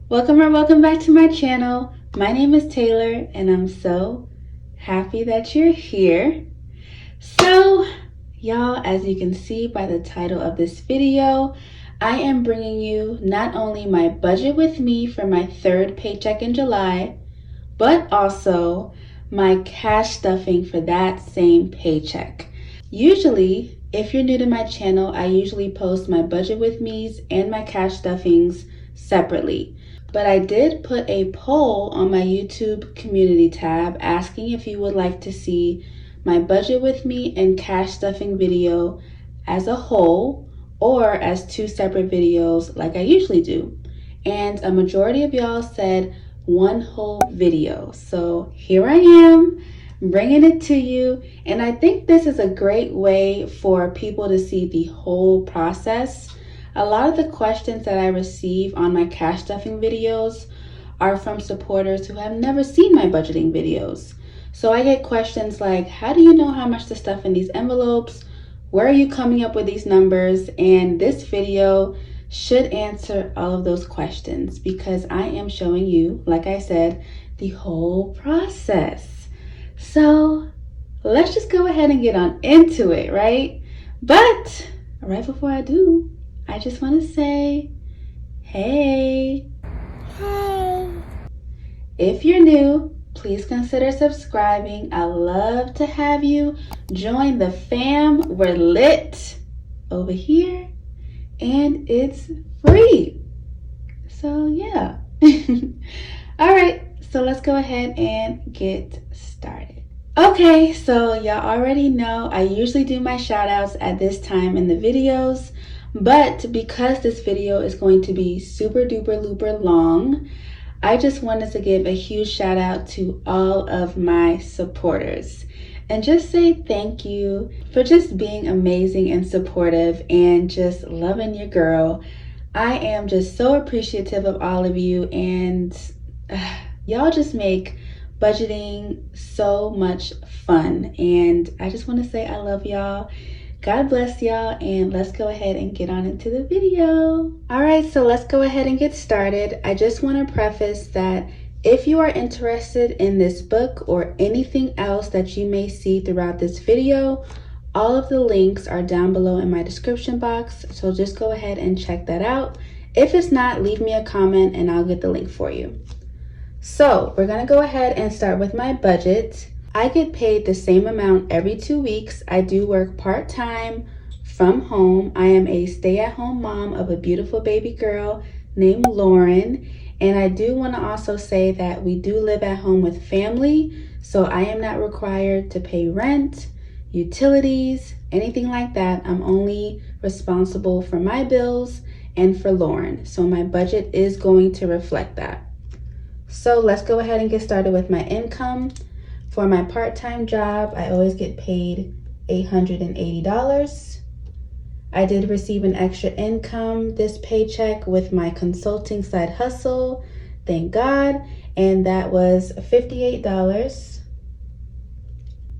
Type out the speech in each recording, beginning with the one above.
Welcome back to my channel. My name is Taylor and I'm so happy that you're here. So y'all, as you can see by the title of this video, I am bringing you not only my budget with me for my third paycheck in July, but also my cash stuffing for that same paycheck. Usually, if you're new to my channel, I usually post my budget with me's and my cash stuffings separately. But I did put a poll on my YouTube community tab asking if you would like to see my budget with me and cash stuffing video as a whole or as two separate videos like I usually do. And a majority of y'all said one whole video. So here I am bringing it to you. And I think this is a great way for people to see the whole process. A lot of the questions that I receive on my cash stuffing videos are from supporters who have never seen my budgeting videos. So I get questions like, how do you know how much to stuff in these envelopes? Where are you coming up with these numbers? And this video should answer all of those questions because I am showing you, like I said, the whole process. So let's just go ahead and get on into it, right? But right before I do, I just want to say, hey. Hey. If you're new, please consider subscribing. I love to have you join the fam. We're lit over here and it's free. So yeah. All right, so let's go ahead and get started. Okay, so y'all already know I usually do my shout outs at this time in the videos. But because this video is going to be super duper looper long, I just wanted to give a huge shout out to all of my supporters and just say thank you for just being amazing and supportive and just loving your girl. I am just so appreciative of all of you, and y'all just make budgeting so much fun. And I just want to say I love y'all. God bless y'all, and let's go ahead and get on into the video. All right, so let's go ahead and get started. I just want to preface that if you are interested in this book or anything else that you may see throughout this video, all of the links are down below in my description box, so just go ahead and check that out. If it's not, leave me a comment and I'll get the link for you. So we're gonna go ahead and start with my budget. I get paid the same amount every 2 weeks. I do work part-time from home. I am a stay-at-home mom of a beautiful baby girl named Lauren. And I do want to also say that we do live at home with family, so I am not required to pay rent, utilities, anything like that. I'm only responsible for my bills and for Lauren. So my budget is going to reflect that. So let's go ahead and get started with my income. For my part-time job, I always get paid $880. I did receive an extra income this paycheck with my consulting side hustle, thank God, and that was $58.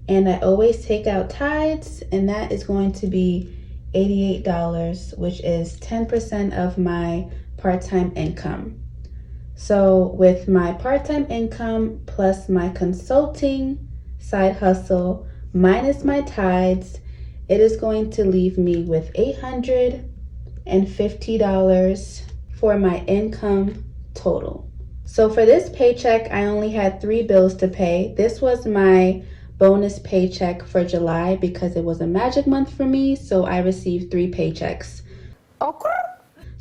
And I always take out tithes, and that is going to be $88, which is 10% of my part-time income. So with my part-time income plus my consulting side hustle minus my tithes, it is going to leave me with $850 for my income total. So for this paycheck, I only had 3 bills to pay. This was my bonus paycheck for July because it was a magic month for me, so I received 3 paychecks. Okay.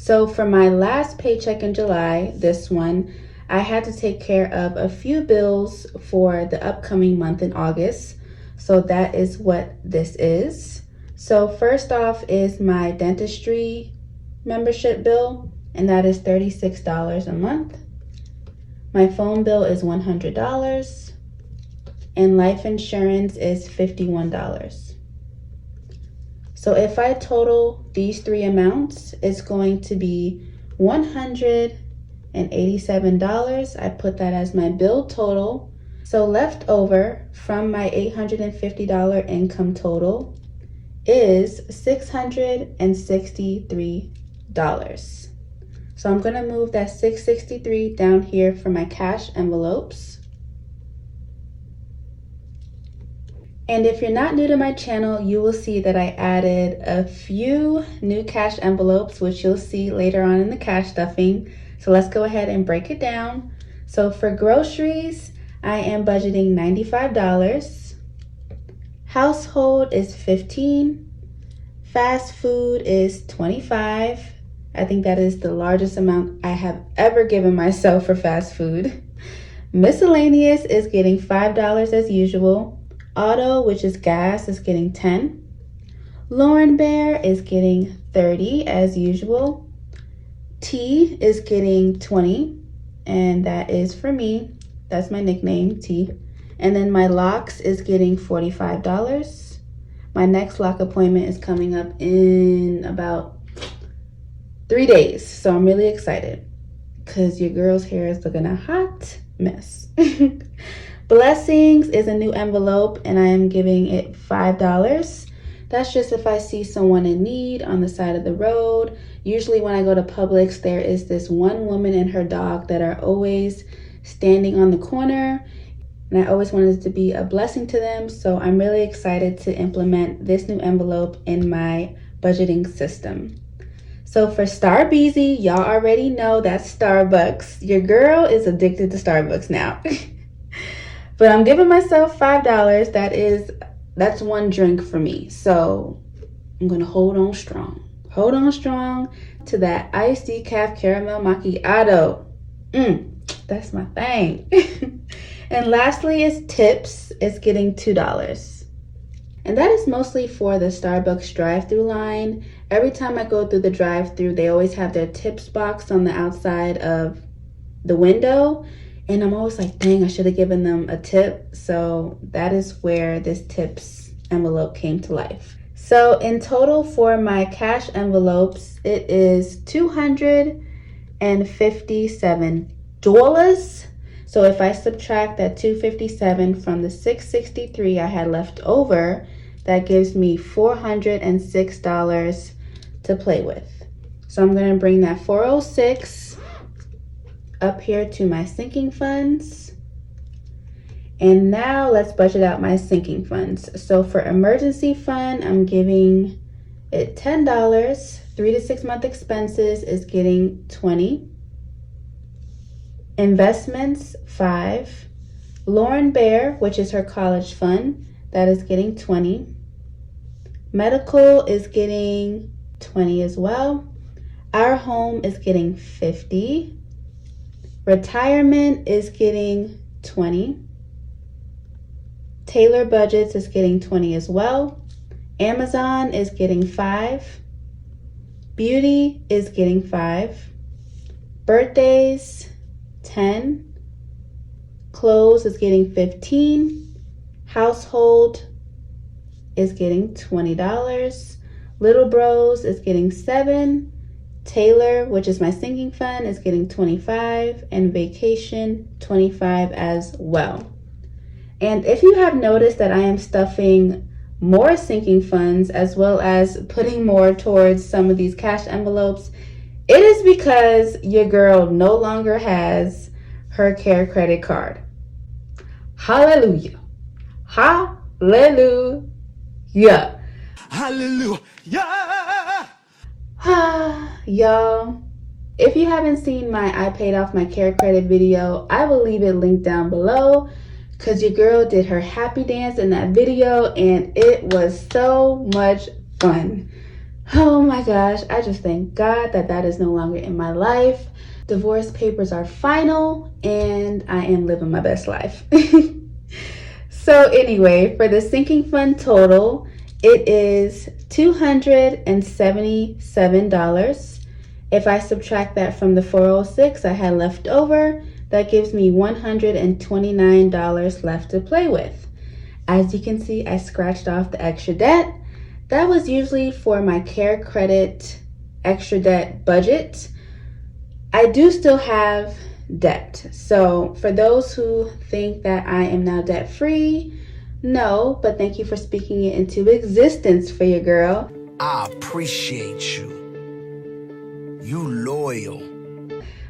So for my last paycheck in July, this one, I had to take care of a few bills for the upcoming month in August. So that is what this is. So first off is my dentistry membership bill, and that is $36 a month. My phone bill is $100, and life insurance is $51. So if I total these 3 amounts, it's going to be $187. I put that as my bill total. So left over from my $850 income total is $663. So I'm gonna move that $663 down here for my cash envelopes. And if you're not new to my channel, you will see that I added a few new cash envelopes, which you'll see later on in the cash stuffing. So let's go ahead and break it down. So for groceries, I am budgeting $95. Household is $15. Fast food is $25. I think that is the largest amount I have ever given myself for fast food. Miscellaneous is getting $5 as usual. Auto, which is gas, is getting $10. Lauren Bear is getting $30 as usual. T is getting $20, and that is for me. That's my nickname, T. And then my locks is getting $45. My next lock appointment is coming up in about 3 days, so I'm really excited because your girl's hair is looking a hot mess. Blessings is a new envelope, and I am giving it $5. That's just if I see someone in need on the side of the road. Usually when I go to Publix, there is this one woman and her dog that are always standing on the corner, and I always wanted it to be a blessing to them. So I'm really excited to implement this new envelope in my budgeting system. So for Starbeezy, y'all already know that's Starbucks. Your girl is addicted to Starbucks now. But I'm giving myself $5. That's one drink for me. So I'm gonna hold on strong. Hold on strong to that iced decaf caramel macchiato. That's my thing. And lastly is tips. It's getting $2. And that is mostly for the Starbucks drive-through line. Every time I go through the drive-through, they always have their tips box on the outside of the window. And I'm always like, dang, I should have given them a tip. So that is where this tips envelope came to life. So in total for my cash envelopes, it is $257. So if I subtract that $257 from the $663 I had left over, that gives me $406 to play with. So I'm going to bring that $406 up here to my sinking funds. And now let's budget out my sinking funds. So for emergency fund, I'm giving it $10. 3 to 6 month expenses is getting $20. Investments, $5. Lauren Bear, which is her college fund, that is getting $20. Medical is getting $20 as well. Our home is getting $50. Retirement is getting $20. Taylorbudgets is getting $20 as well. Amazon is getting $5. Beauty is getting $5. Birthdays, $10. Clothes is getting $15. Household is getting $20. Little Bros is getting $7. Taylor, which is my sinking fund, is getting $25, and vacation $25 as well. And if you have noticed that I am stuffing more sinking funds as well as putting more towards some of these cash envelopes, it is because your girl no longer has her care credit card. Hallelujah. Hallelujah. Hallelujah. Y'all, if you haven't seen my I paid off my care credit video, I will leave it linked down below because your girl did her happy dance in that video and it was so much fun. Oh my gosh, I just thank God that that is no longer in my life. Divorce papers are final and I am living my best life. So anyway, for the sinking fund total, it is $277. If I subtract that from the $406 I had left over, that gives me $129 left to play with. As you can see, I scratched off the extra debt. That was usually for my care credit extra debt budget. I do still have debt. So for those who think that I am now debt free, no, but thank you for speaking it into existence for your girl. I appreciate you. You loyal.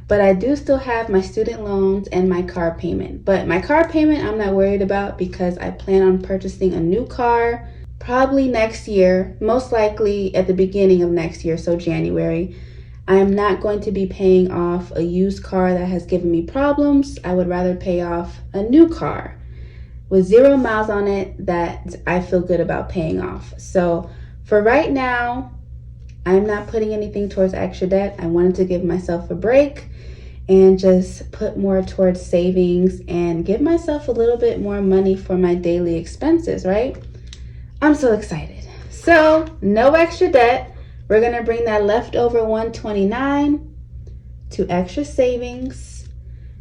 but I do still have my student loans and my car payment. But my car payment I'm not worried about because I plan on purchasing a new car probably next year, most likely at the beginning of next year, so January. I am not going to be paying off a used car that has given me problems. I would rather pay off a new car with 0 miles on it that I feel good about paying off. So for right now, I'm not putting anything towards extra debt. I wanted to give myself a break and just put more towards savings and give myself a little bit more money for my daily expenses, right? I'm so excited. So no extra debt. We're gonna bring that leftover $129 to extra savings.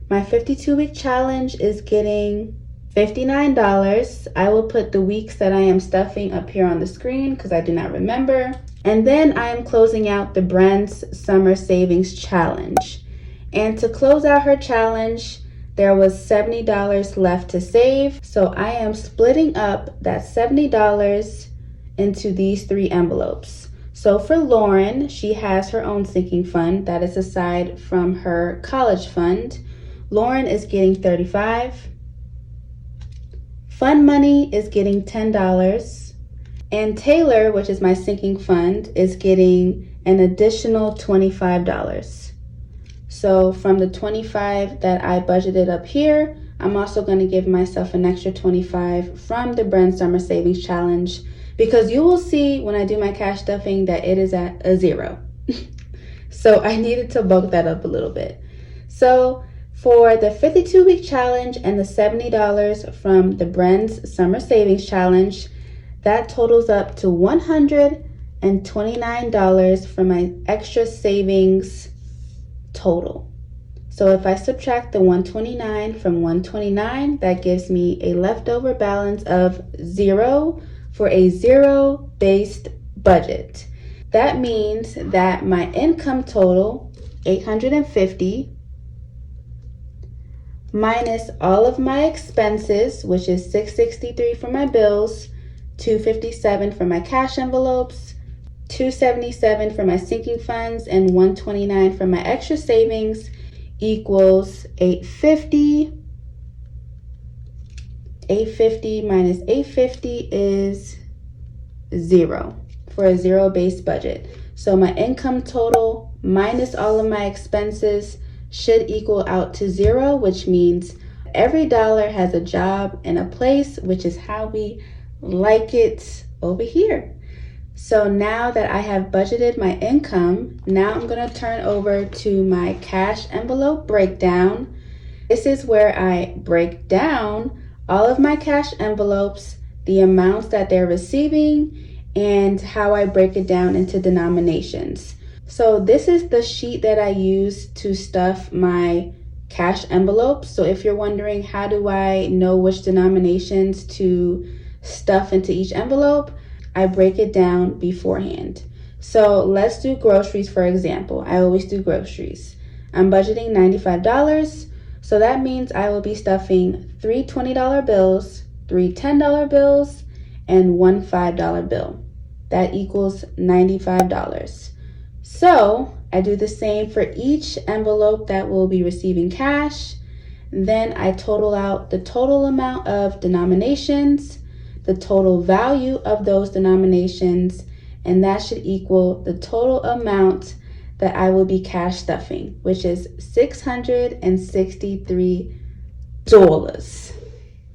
My 52-week challenge is getting $59. I will put the weeks that I am stuffing up here on the screen because I do not remember. And then I am closing out the Brent's Summer Savings Challenge. And to close out her challenge, there was $70 left to save. So I am splitting up that $70 into these 3 envelopes. So for Lauren, she has her own sinking fund that is aside from her college fund. Lauren is getting $35. Fun money is getting $10. And Taylor, which is my sinking fund, is getting an additional $25. So from the $25 that I budgeted up here, I'm also going to give myself an extra $25 from the Brent's Summer Savings Challenge, because you will see when I do my cash stuffing that it is at a 0. So I needed to bulk that up a little bit. So for the 52-week challenge and the $70 from the Brent's Summer Savings Challenge, that totals up to $129 for my extra savings total. So if I subtract the $129 from $129, that gives me a leftover balance of 0 for a zero-based budget. That means that my income total, $850, minus all of my expenses, which is $663 for my bills, $257 for my cash envelopes, $277 for my sinking funds, and $129 for my extra savings, equals $850. $850 minus $850 is 0 for a zero-based budget. So my income total minus all of my expenses should equal out to 0, which means every dollar has a job and a place, which is how we like it over here. So now that I have budgeted my income, now I'm going to turn over to my cash envelope breakdown. This is where I break down all of my cash envelopes, the amounts that they're receiving, and how I break it down into denominations. So this is the sheet that I use to stuff my cash envelopes. So if you're wondering, how do I know which denominations to stuff into each envelope, I break it down beforehand. So let's do groceries, for example. I always do groceries. I'm budgeting $95. So that means I will be stuffing 3 $20 bills, 3 $10 bills, and 1 $5 bill. That equals $95. So I do the same for each envelope that will be receiving cash. Then I total out the total amount of denominations, the total value of those denominations, and that should equal the total amount that I will be cash stuffing, which is $663.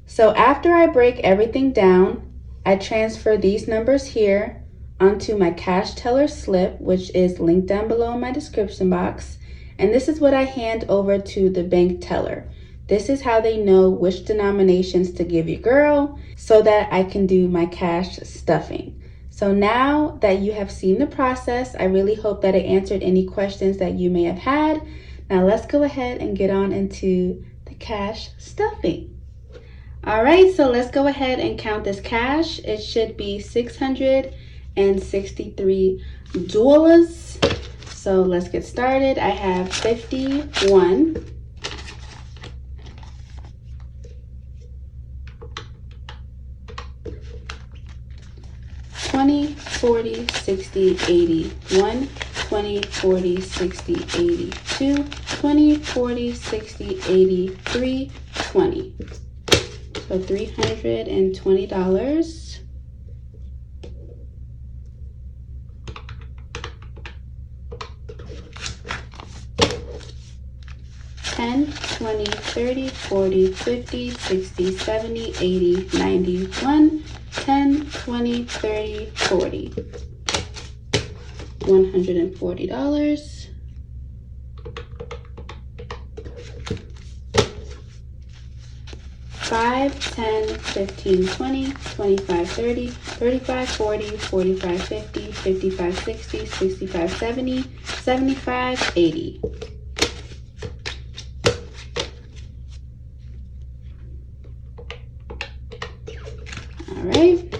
So after I break everything down, I transfer these numbers here onto my cash teller slip, which is linked down below in my description box. And this is what I hand over to the bank teller. This is how they know which denominations to give your girl so that I can do my cash stuffing. So now that you have seen the process, I really hope that it answered any questions that you may have had. Now let's go ahead and get on into the cash stuffing. All right, so let's go ahead and count this cash. It should be $663. So let's get started. I have 51. 20, 40, 60, 80. 1, 20, 40, 60, 80. 2, 20, 40, 60, 80, 320. So $320. 10, 20, 30, 40, 50, 60, 70, 80, 91, 10, 20, 30, 40. $140. 5, 10, 15, 20, 25, 30, 35, 40, 45, 50, 55, 60, 65, 70, 75, 80. All right.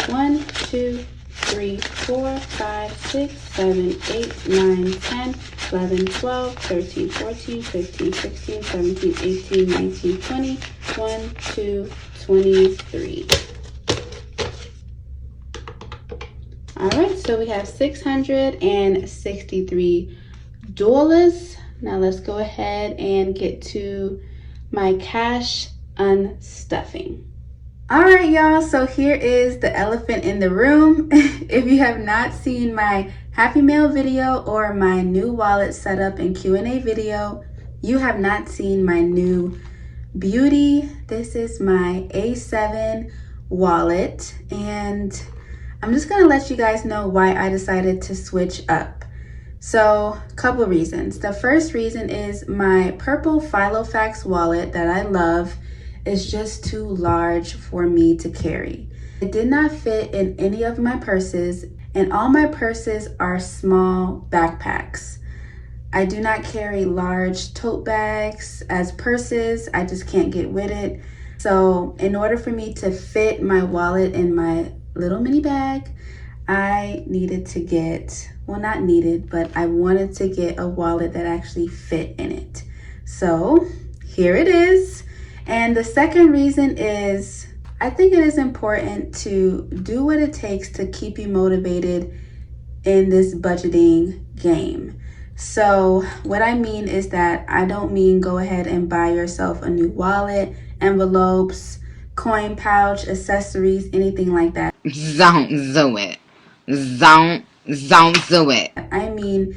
1, 2, 3, 4, 5, 6, 7, 8, 9, 10, 11, 12, 13, 14, 15, 16, 17, 18, 19, 20, 1, 2, 23. All right, so we have $663. Now let's go ahead and get to my cash unstuffing. All right, y'all, so here is the elephant in the room. If you have not seen my Happy Mail video or my new wallet setup and Q&A video, you have not seen my new beauty. This is my A7 wallet, and I'm just gonna let you guys know why I decided to switch up. So, a couple reasons. The first reason is my purple Filofax wallet that I love is just too large for me to carry. It did not fit in any of my purses, and all my purses are small backpacks. I do not carry large tote bags as purses. I just can't get with it. So in order for me to fit my wallet in my little mini bag, I needed to get, well, not needed, but I wanted to get a wallet that actually fit in it. So here it is. And the second reason is I think it is important to do what it takes to keep you motivated in this budgeting game. So what I mean is that I don't mean go ahead and buy yourself a new wallet, envelopes, coin pouch, accessories, anything like that. Don't do it. Don't do it. I mean,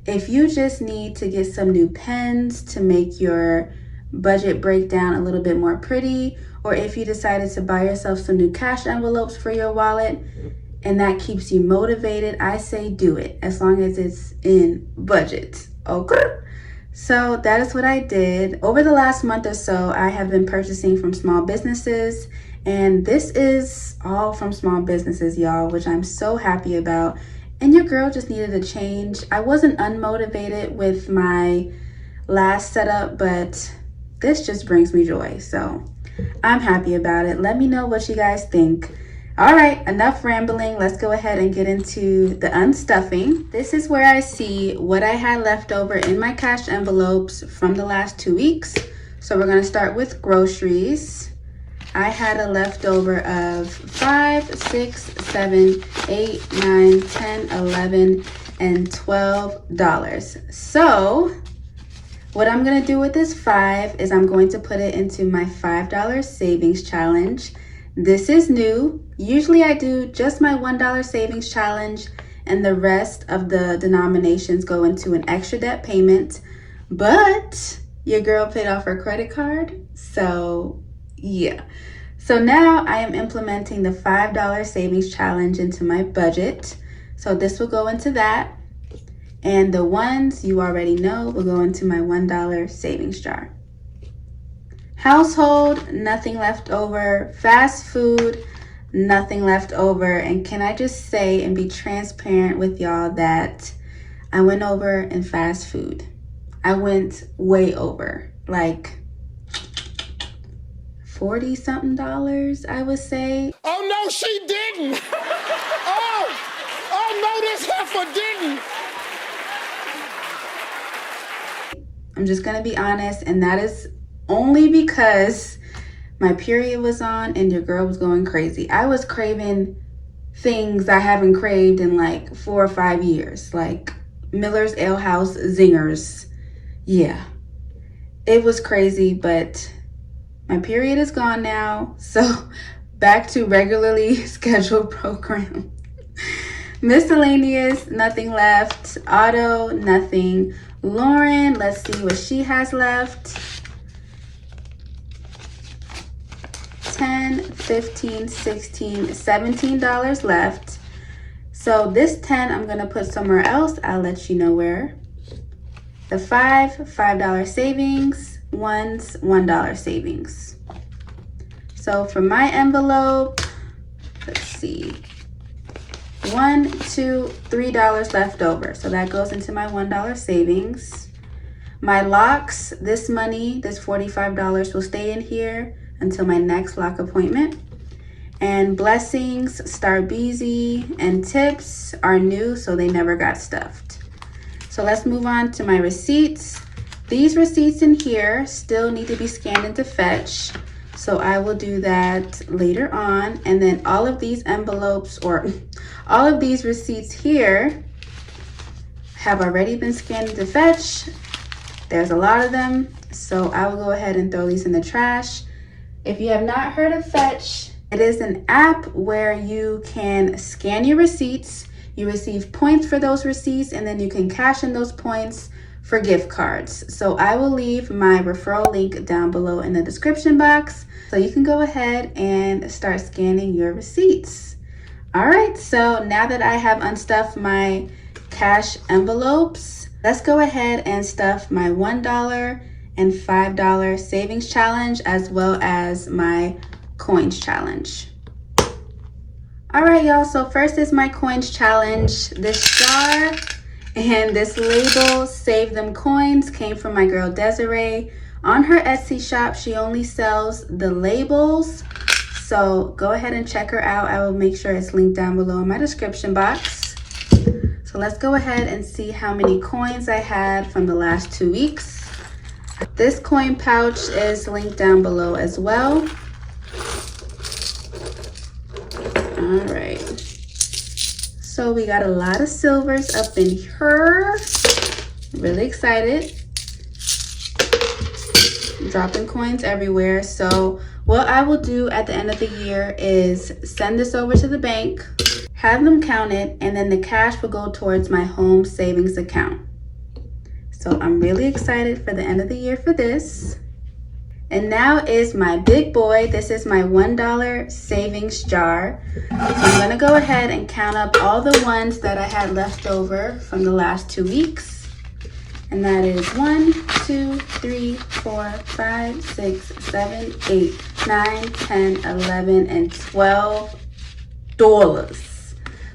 if you just need to get some new pens to make your budget breakdown a little bit more pretty, or if you decided to buy yourself some new cash envelopes for your wallet and that keeps you motivated, I say do it as long as it's in budget. Okay. So that is what I did. Over the last month or so, I have been purchasing from small businesses, and this is all from small businesses, y'all, which I'm so happy about. And your girl just needed a change. I wasn't unmotivated with my last setup, but this just brings me joy. So I'm happy about it. Let me know what you guys think. All right, enough rambling. Let's go ahead and get into the unstuffing. This is where I see what I had left over in my cash envelopes from the last 2 weeks. So we're gonna start with groceries. I had a leftover of 5, 6, 7, 8, 9, 10, 11, and $12. So what I'm gonna do with this 5 is I'm going to put it into my $5 savings challenge. This is new. Usually I do just my $1 savings challenge and the rest of the denominations go into an extra debt payment, but your girl paid off her credit card, so yeah. So now I am implementing the $5 savings challenge into my budget. So this will go into that. And the ones you already know will go into my $1 savings jar. Household, nothing left over. Fast food, nothing left over. And can I just say and be transparent with y'all that I went over in fast food. I went way over, like $40-something, I would say. Oh, no, she didn't. oh, no, this heifer didn't. I'm just gonna be honest, and that is only because my period was on and your girl was going crazy. I was craving things I haven't craved in like 4 or 5 years, like Miller's Ale House zingers Yeah, it was crazy, but my period is gone now, so back to regularly scheduled program. Miscellaneous, nothing left. Auto, nothing. Lauren, let's see what she has left. 10, 15, 16, $17 left. So this 10 I'm gonna put somewhere else. I'll let you know where. The $5 savings, ones, $1 savings. So for my envelope, let's see, $1, $2, $3 left over. So that goes into my $1 savings. My locks, this money, this $45 will stay in here until my next lock appointment. And blessings, Starbeezy, and tips are new, so they never got stuffed. So let's move on to my receipts. These receipts in here still need to be scanned into Fetch. So I will do that later on. And then all of these envelopes, or all of these receipts here, have already been scanned into Fetch. There's a lot of them. So I will go ahead and throw these in the trash. If you have not heard of Fetch, it is an app where you can scan your receipts. You receive points for those receipts, and then you can cash in those points for gift cards. So I will leave my referral link down below in the description box, so you can go ahead and start scanning your receipts. All right, so now that I have unstuffed my cash envelopes, let's go ahead and stuff my $1 and $5 savings challenge, as well as my coins challenge. All right, y'all, so first is my coins challenge. This jar and this label, Save Them Coins, came from my girl Desiree. On her Etsy shop, she only sells the labels, so go ahead and check her out. I will make sure it's linked down below in my description box. So let's go ahead and see how many coins I had from the last 2 weeks. This coin pouch is linked down below as well. All right, so we got a lot of silvers up in here. Really excited. Dropping coins everywhere. So what I will do at the end of the year is send this over to the bank, have them count it, and then the cash will go towards my home savings account. So I'm really excited for the end of the year for this. And now is my big boy. This is my $1 savings jar. So I'm gonna go ahead and count up all the ones that I had left over from the last 2 weeks. And that is 1, 2, 3, 4, 5, 6, 7, 8, 9, 10, 11, and $12.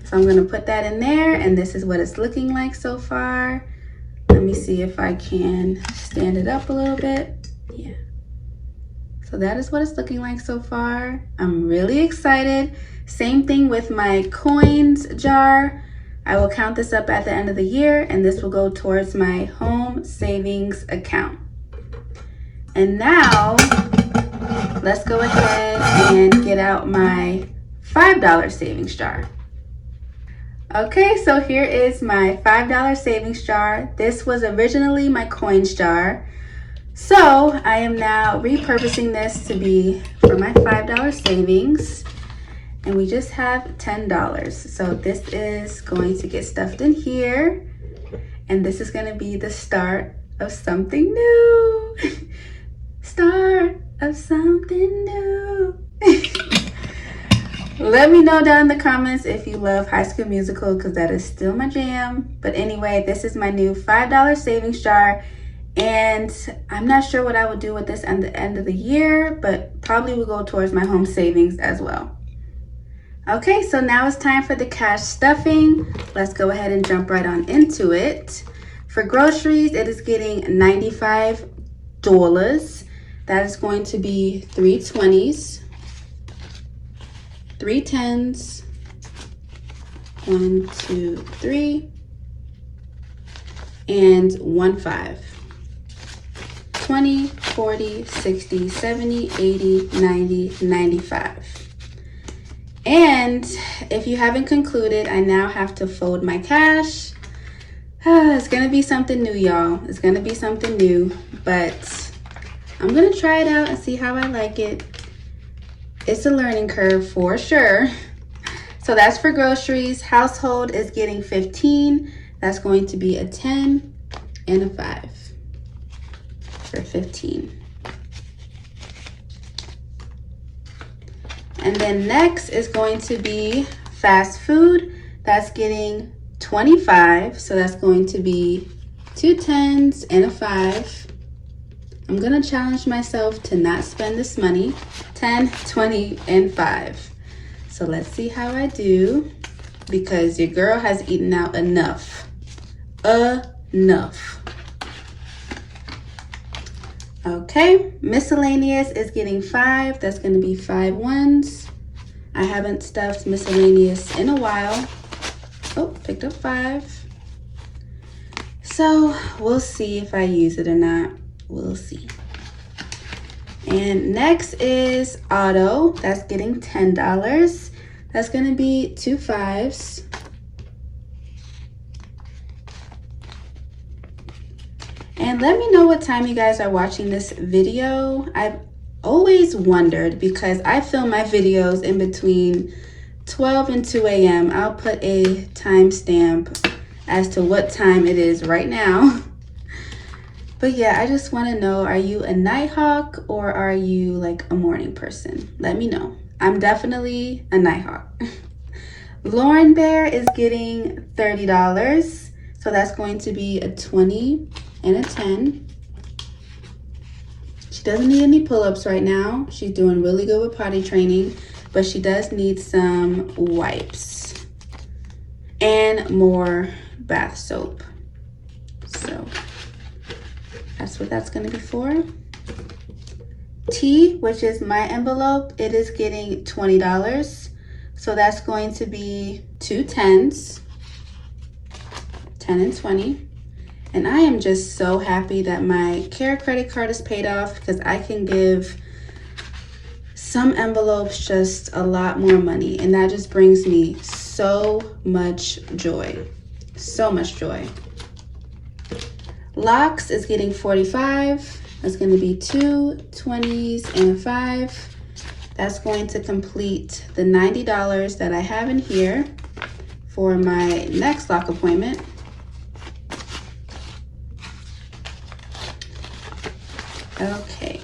So I'm gonna put that in there, and this is what it's looking like so far. Let me see if I can stand it up a little bit. Yeah. So that is what it's looking like so far. I'm really excited. Same thing with my coins jar. I will count this up at the end of the year, and this will go towards my home savings account. And now, let's go ahead and get out my $5 savings jar. Okay, so here is my $5 savings jar. This was originally my coins jar. So I am now repurposing this to be for my $5 savings, and we just have $10. So this is going to get stuffed in here, and this is going to be the start of something new. Start of something new. Let me know down in the comments if you love High School Musical, because that is still my jam. But anyway, this is my new $5 savings jar. And I'm not sure what I would do with this at the end of the year, but probably will go towards my home savings as well. Okay, so now it's time for the cash stuffing. Let's go ahead and jump right on into it. For groceries, it is getting $95. That is going to be 3 20s, 3 10s, 1, 2, 3, and 1 5. 20, 40, 60, 70, 80, 90, 95. And if you haven't concluded, I now have to fold my cash. It's gonna be something new, y'all. It's gonna be something new, but I'm gonna try it out and see how I like it. It's a learning curve for sure. So that's for groceries. Household is getting 15. That's going to be a 10 and a 5 for 15. And then next is going to be fast food. That's getting 25. So that's going to be 2 10s and a 5. I'm gonna challenge myself to not spend this money. 10, 20, and 5. So let's see how I do, because your girl has eaten out enough. Enough. Okay, miscellaneous is getting 5. That's gonna be 5 1s. I haven't stuffed miscellaneous in a while. Oh, picked up 5. So we'll see if I use it or not. We'll see. And next is auto. That's getting $10. That's gonna be 2 5s. And let me know what time you guys are watching this video. I've always wondered, because I film my videos in between 12 and 2 a.m. I'll put a timestamp as to what time it is right now. But yeah, I just want to know, are you a Nighthawk or are you like a morning person? Let me know. I'm definitely a Nighthawk. Lauren Bear is getting $30. So that's going to be a 20 and a 10. She doesn't need any pull-ups right now. She's doing really good with potty training, but she does need some wipes and more bath soap. So that's what that's gonna be for. T, which is my envelope, it is getting $20. So that's going to be 2 10s, 10 and 20. And I am just so happy that my Care credit card is paid off, because I can give some envelopes just a lot more money. And that just brings me so much joy. So much joy. Locks is getting 45. That's going to be 2 20s and a 5. That's going to complete the $90 that I have in here for my next lock appointment. Okay.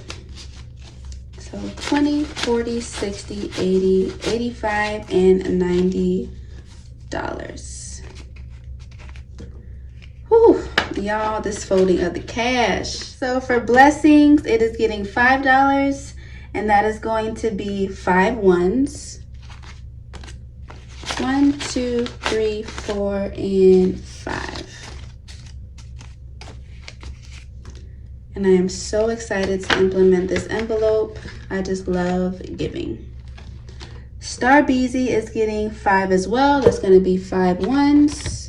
So 20, 40, 60, 80, 85, and $90. Whew. Y'all, this folding of the cash. So for blessings, it is getting $5, and that is going to be 5 1s. 1, 2, 3, 4, and 5. And I am so excited to implement this envelope. I just love giving. Star Beezy is getting 5 as well. That's going to be 5 1s.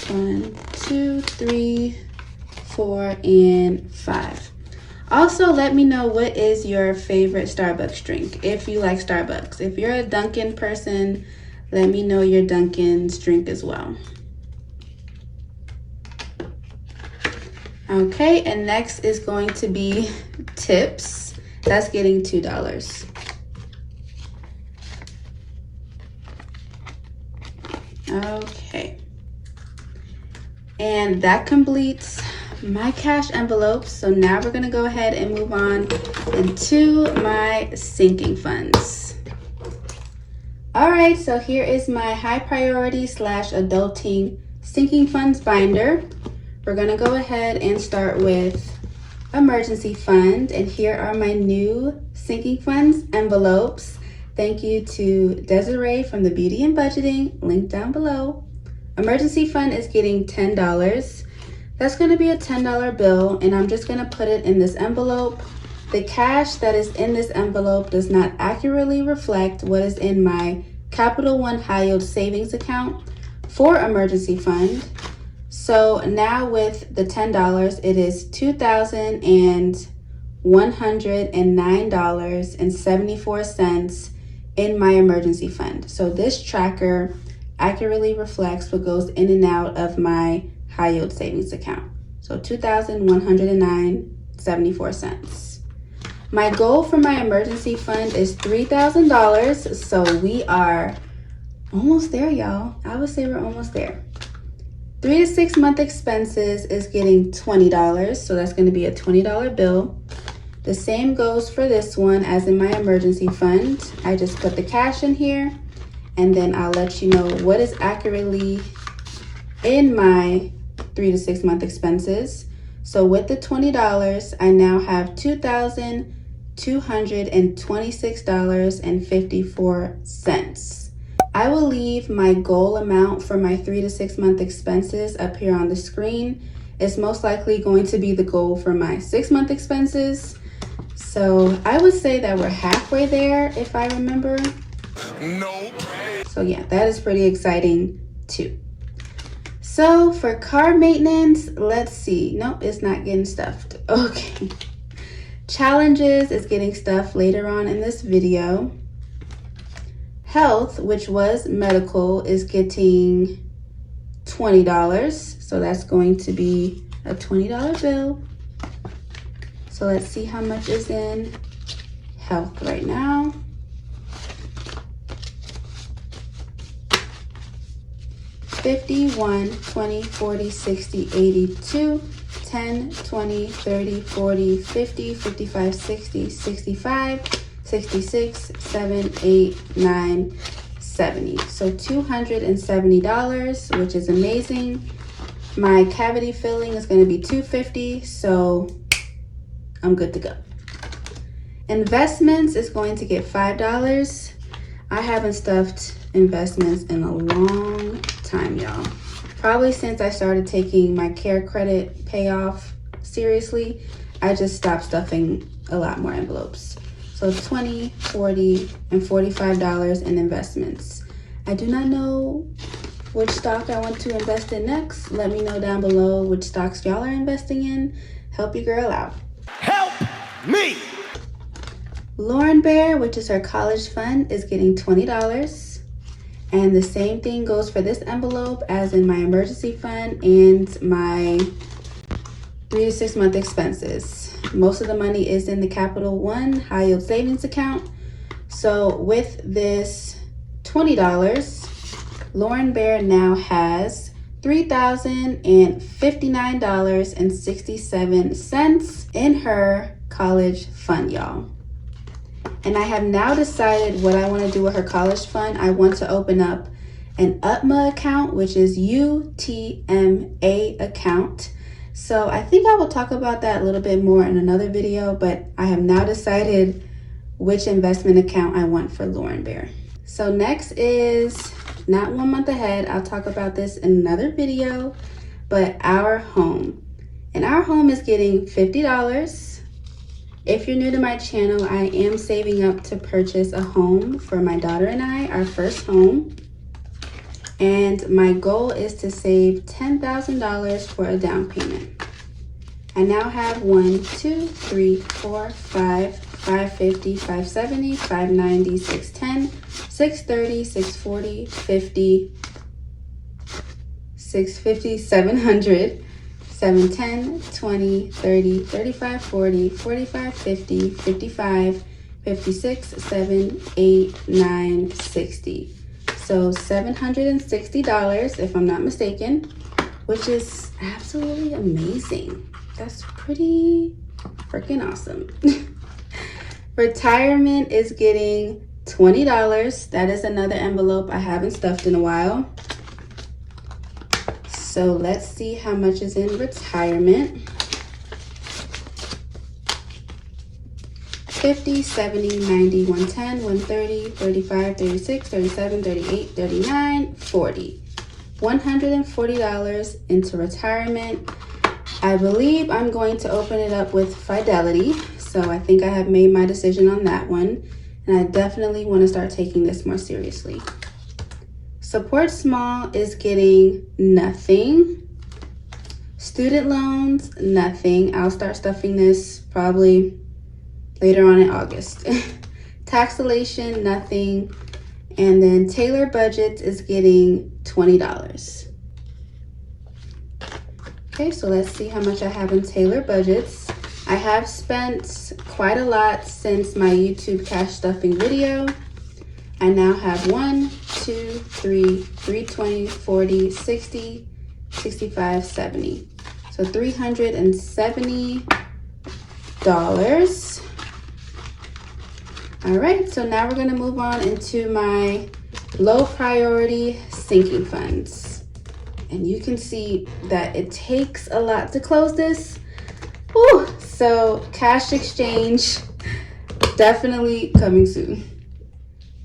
1, 2, 3, 4, and 5. Also, let me know, what is your favorite Starbucks drink, if you like Starbucks. If you're a Dunkin' person, let me know your Dunkin's drink as well. Okay, and next is going to be tips. That's getting $2. Okay. And that completes my cash envelopes. So now we're gonna go ahead and move on into my sinking funds. All right, so here is my high priority / adulting sinking funds binder. We're gonna go ahead and start with emergency fund, and here are my new sinking funds envelopes. Thank you to Desiree from the Beauty and Budgeting, link down below. Emergency fund is getting $10. That's going to be a $10 bill, and I'm just going to put it in this envelope. The cash that is in this envelope does not accurately reflect what is in my Capital One High Yield Savings account for emergency fund. So now with the $10, it is $2,109.74 in my emergency fund. So this tracker accurately reflects what goes in and out of my high yield savings account. So $2,109.74. My goal for my emergency fund is $3,000. So we are almost there, y'all. I would say we're almost there. 3 to 6 month expenses is getting $20. So that's going to be a $20 bill. The same goes for this one as in my emergency fund. I just put the cash in here, and then I'll let you know what is accurately in my 3 to 6 month expenses. So with the $20, I now have $2,226.54. I will leave my goal amount for my 3 to 6 month expenses up here on the screen. It's most likely going to be the goal for my 6 month expenses. So I would say that we're halfway there if I remember. Nope. So yeah, that is pretty exciting too. So for car maintenance, let's see. Nope, it's not getting stuffed. Okay. Challenges is getting stuffed later on in this video. Health, which was medical, is getting $20. So that's going to be a $20 bill. So let's see how much is in health right now. $50, $1, $20, $40, $60, $82, $10, $20, $30, $40, $50, $55, $60, $65, $66, $7, $8, $9, $70. So $270, which is amazing. My cavity filling is going to be $250, so I'm good to go. Investments is going to get $5. I haven't stuffed investments in a long time, y'all. Probably since I started taking my care credit payoff seriously, I just stopped stuffing a lot more envelopes. So $20, $40, and $45 in investments. I do not know which stock I want to invest in next. Let me know down below which stocks y'all are investing in. Help your girl out. Help me! Lauren Bear, which is her college fund, is getting $20. And the same thing goes for this envelope as in my emergency fund and my 3 to 6 month expenses. Most of the money is in the Capital One high yield savings account. So with this $20, Lauren Bear now has $3,059.67 in her college fund, y'all. And I have now decided what I want to do with her college fund. I want to open up an UTMA account, which is UTMA account. So I think I will talk about that a little bit more in another video, but I have now decided which investment account I want for Lauren Bear. So next is not 1 month ahead. I'll talk about this in another video, but our home. And our home is getting $50. If you're new to my channel, I am saving up to purchase a home for my daughter and I, our first home. And my goal is to save $10,000 for a down payment. I now have 1, 2, 3, 4, 5, 550, 570, 590, 610, 630, 640, 50, 650, 700, 710, 20, 30, 35, 40, 45, 50, 55, 56, 7, 8, 9, 60. So $760 if I'm not mistaken, which is absolutely amazing. That's pretty freaking awesome. Retirement is getting $20. That is another envelope I haven't stuffed in a while. So let's see how much is in retirement. 50, 70, 90, 110, 130, 35, 36, 37, 38, 39, 40. $140 into retirement. I believe I'm going to open it up with Fidelity. So I think I have made my decision on that one. And I definitely want to start taking this more seriously. Support Small is getting nothing. Student loans, nothing. I'll start stuffing this probably later on in August. Taxation, nothing. And then Taylorbudgets is getting $20. Okay, so let's see how much I have in Taylorbudgets. I have spent quite a lot since my YouTube cash stuffing video. I now have 1, 2, 3, 320, 40, 60, 65, 70. So $370. All right, so now we're gonna move on into my low priority sinking funds. And you can see that it takes a lot to close this. Whew. So cash exchange, definitely coming soon.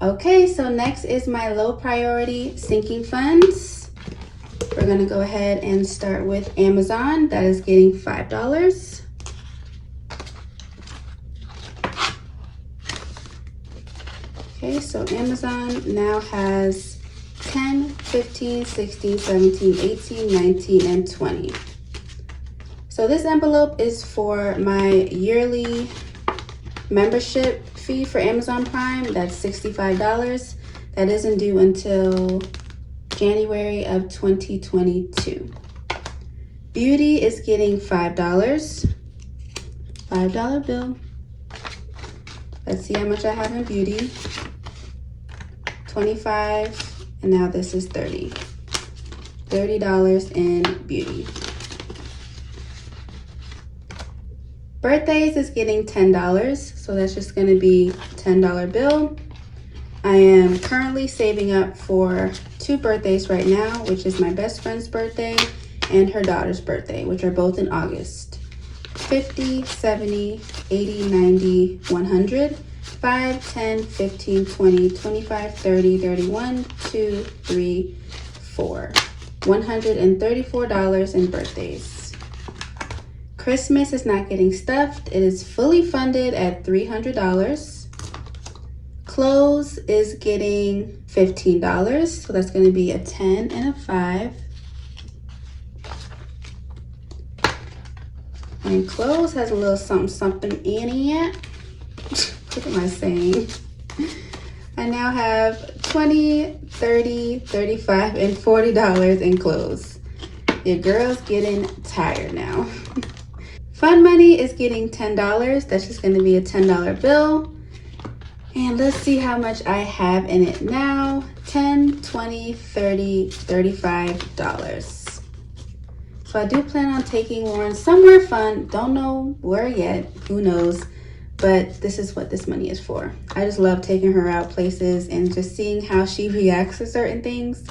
Okay, so next is my low priority sinking funds. We're gonna go ahead and start with Amazon. That is getting $5. Okay, so Amazon now has 10, 15, 16, 17, 18, 19, and 20. So this envelope is for my yearly membership fee for Amazon Prime. That's $65. That isn't due until January of 2022. Beauty is getting $5. $5 bill. Let's see how much I have in beauty. 25, and now this is 30. $30 in beauty. Birthdays is getting $10, so that's just gonna be $10 bill. I am currently saving up for 2 birthdays right now, which is my best friend's birthday and her daughter's birthday, which are both in August. 50, 70, 80, 90, 100, 5, 10, 15, 20, 25, 30, 31, 2, 3, 4. $134 in birthdays. Christmas is not getting stuffed. It is fully funded at $300. Clothes is getting $15, so that's going to be a 10 and a 5. And clothes has a little something in it. What am I saying? I now have 20, 30, 35, and $40 in clothes. Your girl's getting tired now. Fun money is getting $10. That's just going to be a $10 bill. And let's see how much I have in it now. $10, $20, $30, $35. So I do plan on taking Lauren somewhere fun. Don't know where yet. Who knows? But this is what this money is for. I just love taking her out places and just seeing how she reacts to certain things.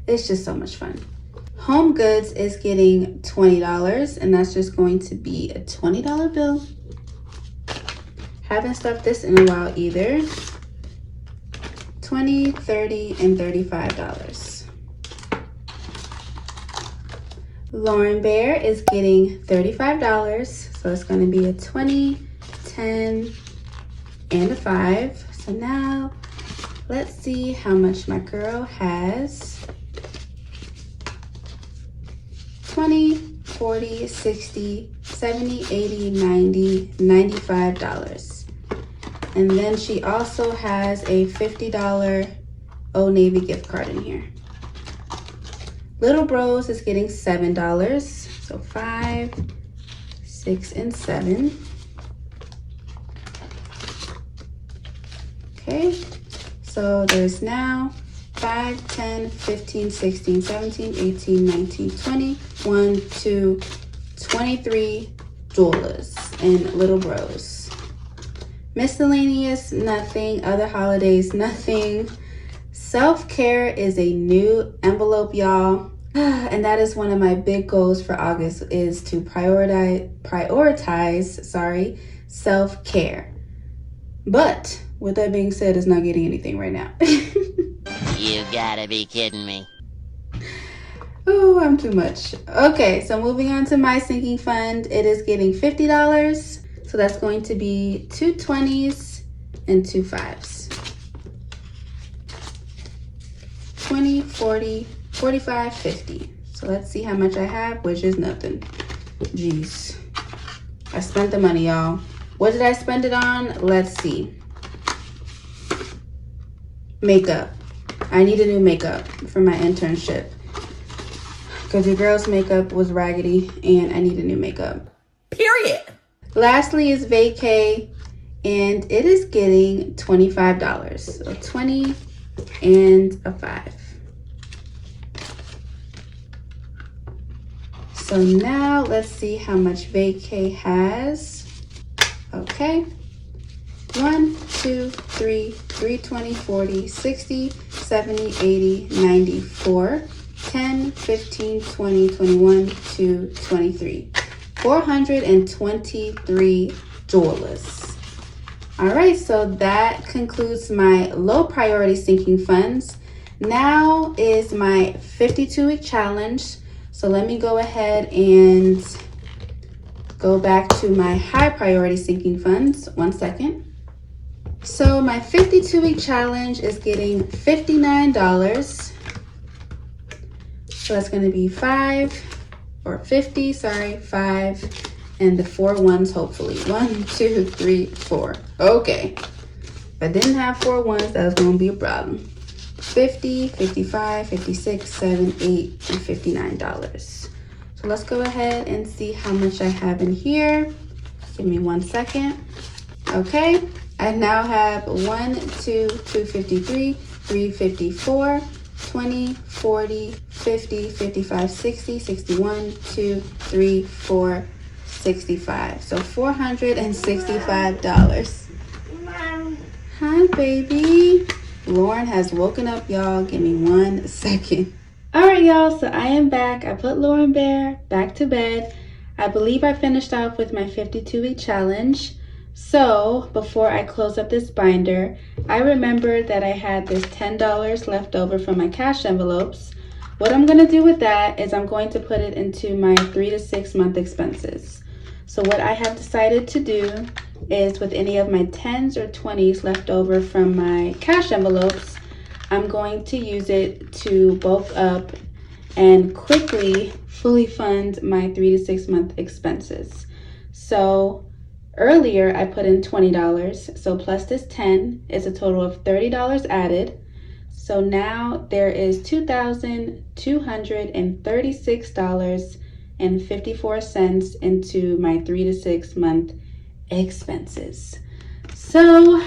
It's just so much fun. Home Goods is getting $20, and that's just going to be a $20 bill. Haven't stuffed this in a while either. $20, $30, and $35. Lauren Bear is getting $35, so it's going to be a 20, 10, and a 5. So now let's see how much my girl has. 20, 40, 60, 70, 80, 90, $95. And then she also has a $50 Old Navy gift card in here. Little Bros is getting $7. So 5, 6, and 7. Okay, so there's now 5, 10, 15, 16, 17, 18, 19, 20, 1, 2, 23 $23 in Little Bros. Miscellaneous, nothing. Other holidays, nothing. Self-care is a new envelope, y'all. And that is one of my big goals for August, is to prioritize self-care. But with that being said, it's not getting anything right now. You gotta be kidding me. Oh, I'm too much. Okay, so moving on to my sinking fund, it is getting $50. So that's going to be 2 20s and 2 5s. 20, 40, 45, 50. So let's see how much I have, which is nothing. Jeez. I spent the money, y'all. What did I spend it on? Let's see. makeup. I need a new makeup for my internship because your girl's makeup was raggedy and I need a new makeup. Period. Lastly is vacay, and it is getting $25. So 20 and a 5. So now let's see how much vacay has. Okay. 1, 2, 3, 20, 40, 60, 70, 80, 94, 10, 15, 20, 21, 2, 23. $423. All right, so that concludes my low priority sinking funds. Now is my 52-week challenge. So let me go ahead and go back to my high priority sinking funds. 1 second. So my 52-week challenge is getting $59. So that's going to be 5 and the 4 ones hopefully. 1, 2, 3, 4. Okay. If I didn't have 4 ones, that was going to be a problem. 50, 55, 56, 7, 8, and $59. So let's go ahead and see how much I have in here. Give me 1 second. Okay. I now have 1, 2, 253, 354, 20, 40, 50, 55, 60, 61, 2, 3, 4, 65. So $465. Hi, baby. Lauren has woken up, y'all. Give me 1 second. All right, y'all. So I am back. I put Lauren Bear back to bed. I believe I finished off with my 52-week challenge. So before I close up this binder, I remembered that I had this $10 left over from my cash envelopes. What I'm going to do with that is I'm going to put it into my 3 to 6 month expenses. So what I have decided to do is with any of my 10s or 20s left over from my cash envelopes, I'm going to use it to bulk up and quickly fully fund my 3 to 6 month expenses. So earlier I put in $20, so plus this 10 is a total of $30 added. So now there is $2,236.54 into my 3 to 6 month expenses. So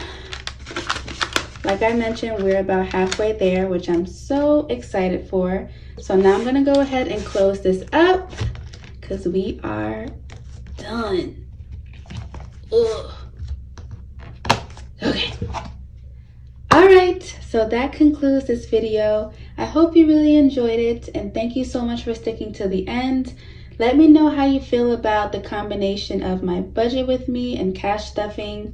like I mentioned, we're about halfway there, which I'm so excited for. So now I'm gonna go ahead and close this up because we are done. Ugh. Okay. All right, so that concludes this video. I hope you really enjoyed it, and thank you so much for sticking to the end. Let me know how you feel about the combination of my budget with me and cash stuffing.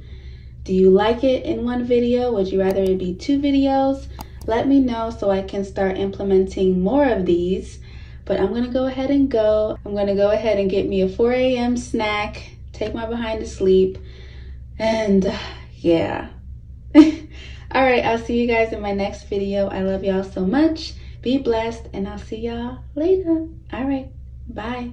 Do you like it in one video? Would you rather it be 2 videos? Let me know so I can start implementing more of these. But I'm gonna go ahead and go. I'm gonna go ahead and get me a 4 a.m. snack, take my behind to sleep, and yeah. All right, I'll see you guys in my next video. I love y'all so much. Be blessed, and I'll see y'all later. All right, bye.